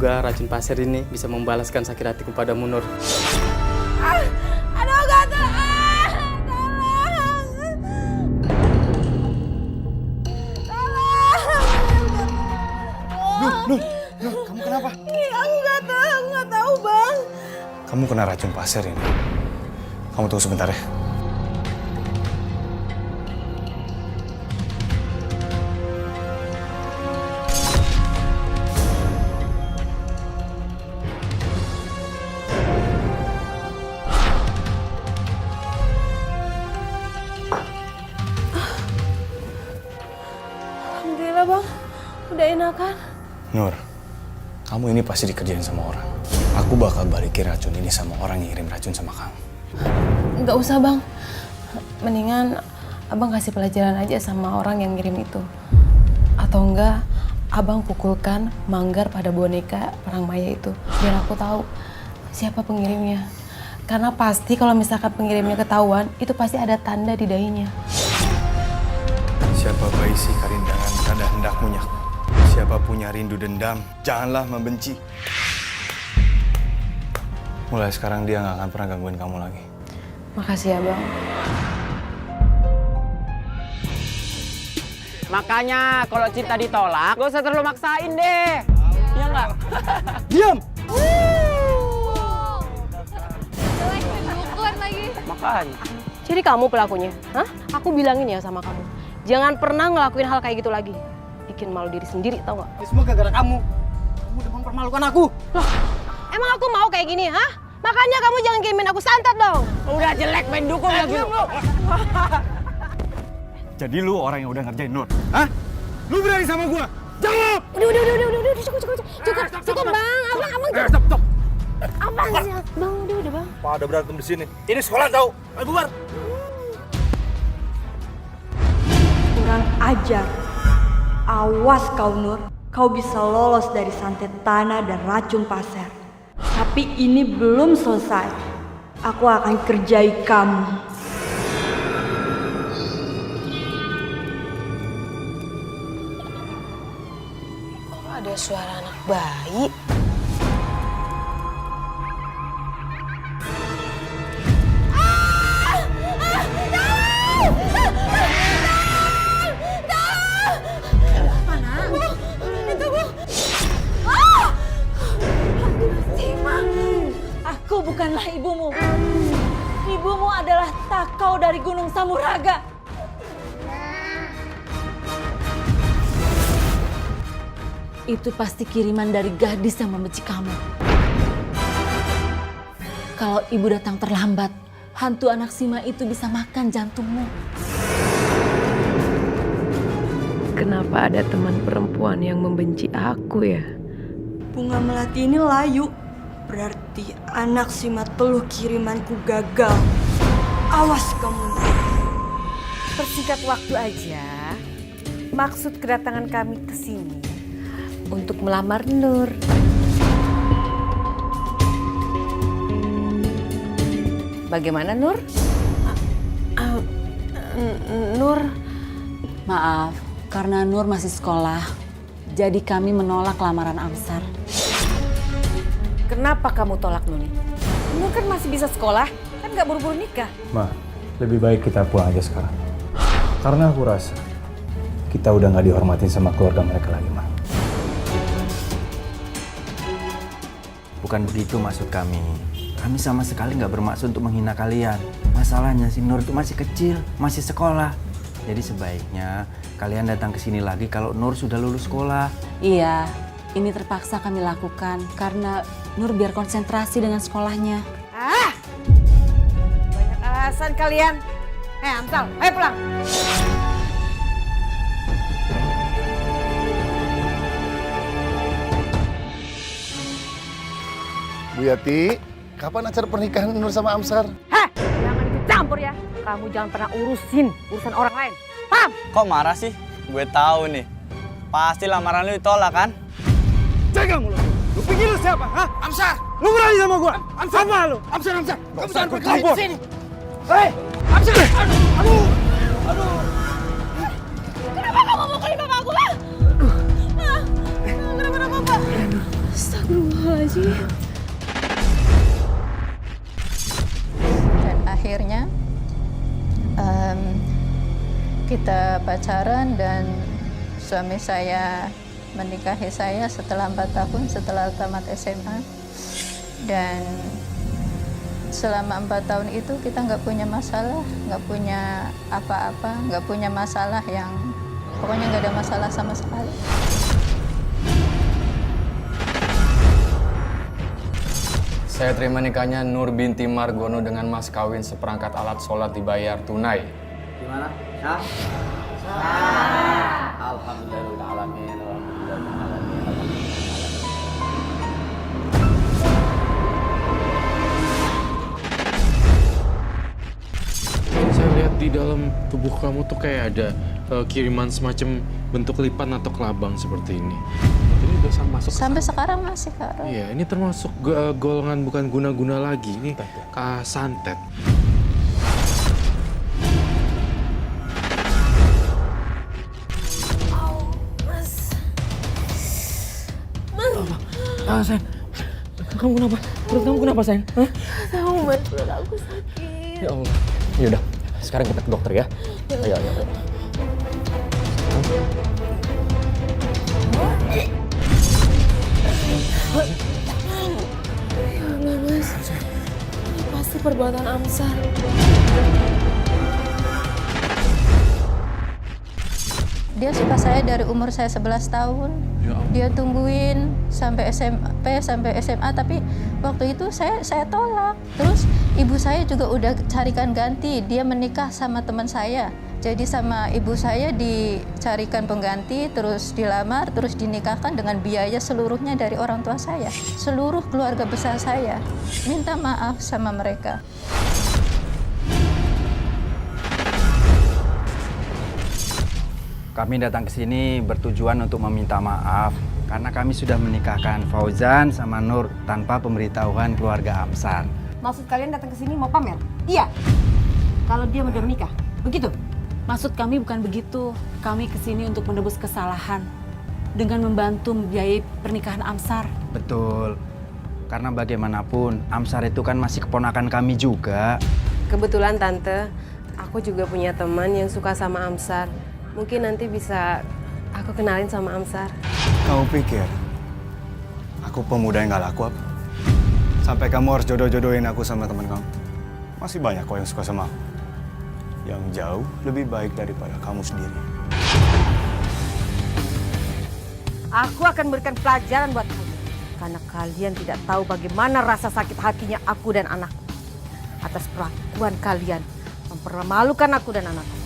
semoga racun pasir ini bisa membalaskan sakit hatiku padamu, Nur. Aduh, gatal. Tolong. Nur, kamu kenapa? Aku nggak tahu, Bang. Kamu kena racun pasir ini. Kamu tunggu sebentar ya. Alhamdulillah, Bang. Udah enakan. Nur, kamu ini pasti dikerjain sama orang. Aku bakal balikin racun ini sama orang yang ngirim racun sama kamu. Nggak usah, Bang. Mendingan Abang kasih pelajaran aja sama orang yang ngirim itu. Atau enggak, Abang pukulkan manggar pada boneka perang maya itu. Biar aku tahu siapa pengirimnya. Karena pasti kalau misalkan pengirimnya ketahuan, itu pasti ada tanda di dahinya. Siapa bayi si karindangan tanda hendak munyak. Siapa punya rindu dendam, janganlah membenci. Mulai sekarang dia nggak akan pernah gangguin kamu lagi. Makasih ya, Bang. Makanya kalau cinta ditolak, gak usah terlalu maksain deh. Iya nggak? Diam! Bukan lagi. Makanya. Jadi kamu pelakunya? Hah? Aku bilangin ya sama kamu. Jangan pernah ngelakuin hal kayak gitu lagi. Bikin malu diri sendiri, tau gak? Ini semua gara-gara kamu. Kamu udah mempermalukan aku. Loh, emang aku mau kayak gini, hah? Makanya kamu jangan kirimin aku santet dong. Udah jelek main dukung lagi lu. Jadi lu orang yang udah ngerjain Nur? Hah? Lu berani sama gua? Jawab! Udah, cukup, Bang. Abang. Stop. Abang sih, Bang, udah, Bang. Pada berantem di sini. Ini sekolah tahu. Ayo bubar. Kurang ajar. Awas kau, Nur. Kau bisa lolos dari santet tanah dan racun pasir. Tapi ini belum selesai. Aku akan kerjai kamu. Kok ada suara anak bayi? Aku bukanlah ibumu. Ibumu adalah Takau dari Gunung Samuraga. Itu pasti kiriman dari gadis yang membenci kamu. Kalau ibu datang terlambat, hantu anak Sima itu bisa makan jantungmu. Kenapa ada teman perempuan yang membenci aku ya? Bunga melati ini layu. Berarti anak Sima Teluh kirimanku gagal. Awas kamu. Persingkat waktu aja, maksud kedatangan kami ke sini untuk melamar Nur. Bagaimana, Nur? Nur, Maaf, karena Nur masih sekolah, jadi kami menolak lamaran Amsar. Kenapa kamu tolak Nuni? Nur kan masih bisa sekolah, kan nggak buru-buru nikah. Ma, lebih baik kita pulang aja sekarang. Karena aku rasa kita udah nggak dihormatin sama keluarga mereka lagi, Ma. Bukan begitu maksud kami. Kami sama sekali nggak bermaksud untuk menghina kalian. Masalahnya si Nur itu masih kecil, masih sekolah. Jadi sebaiknya kalian datang ke sini lagi kalau Nur sudah lulus sekolah. Iya, ini terpaksa kami lakukan karena Nur biar konsentrasi dengan sekolahnya. Banyak alasan kalian. Amsal, ayo pulang. Bu Yati, kapan acara pernikahan Nur sama Amsar? Jangan ikut campur ya. Kamu jangan pernah urusan orang lain. Paham? Kok marah sih? Gue tahu nih. Pasti lamaran lu ditolak kan? Jaga mulut. Lu pikir lu siapa? Hah? Amsar! Lu berani sama gua? Amsar apa lu? Amsar! Kamu jangan berkelahi di sini. Hei! Amsar! Aduh! kenapa kamu mukulin bapak aku, Pak? Kenapa, Pak? Astagfirullah. Kita pacaran dan suami saya menikahi saya setelah 4 tahun setelah tamat SMA. Dan selama 4 tahun itu kita nggak punya masalah, nggak punya apa-apa, nggak punya masalah yang pokoknya nggak ada masalah sama sekali. Saya terima nikahnya Nur binti Margono dengan mas kawin seperangkat alat sholat dibayar tunai. Gimana? Sah? Alhamdulillahirrahmanirrahim. Saya lihat di dalam tubuh kamu tuh kayak ada kiriman semacam bentuk lipan atau kelabang seperti ini. Ini udah masuk Sampai sekarang masih, Kak. Iya, ini termasuk golongan bukan guna-guna lagi. Ini santet. Sayang, Kamu kenapa? Perut kamu kenapa, sayang? Hah? tahu Mas, perut aku sakit. Ya Allah. Yaudah, sekarang kita ke dokter ya. Ayo. Ya Allah, Mas. Ini pasti perbuatan Amsar. Dia suka saya dari umur saya 11 tahun. Dia tungguin sampai SMP, sampai SMA, tapi waktu itu saya tolak. Terus ibu saya juga udah carikan ganti, dia menikah sama teman saya. Jadi sama ibu saya dicarikan pengganti, terus dilamar, terus dinikahkan dengan biaya seluruhnya dari orang tua saya. Seluruh keluarga besar saya minta maaf sama mereka. Kami datang ke sini bertujuan untuk meminta maaf karena kami sudah menikahkan Fauzan sama Nur tanpa pemberitahuan keluarga Amsar. Maksud kalian datang ke sini mau pamer? Iya. Kalau dia udah menikah, begitu? Maksud kami bukan begitu. Kami ke sini untuk menebus kesalahan dengan membantu membiayai pernikahan Amsar. Betul. Karena bagaimanapun Amsar itu kan masih keponakan kami juga. Kebetulan Tante, aku juga punya teman yang suka sama Amsar. Mungkin nanti bisa aku kenalin sama Amsar. Kamu pikir aku pemuda yang gak laku apa? Sampai kamu harus jodoh-jodohin aku sama teman kamu. Masih banyak kok yang suka sama aku. Yang jauh lebih baik daripada kamu sendiri. Aku akan berikan pelajaran buat kalian. Karena kalian tidak tahu bagaimana rasa sakit hatinya aku dan anakku. Atas perlakuan kalian mempermalukan aku dan anakku.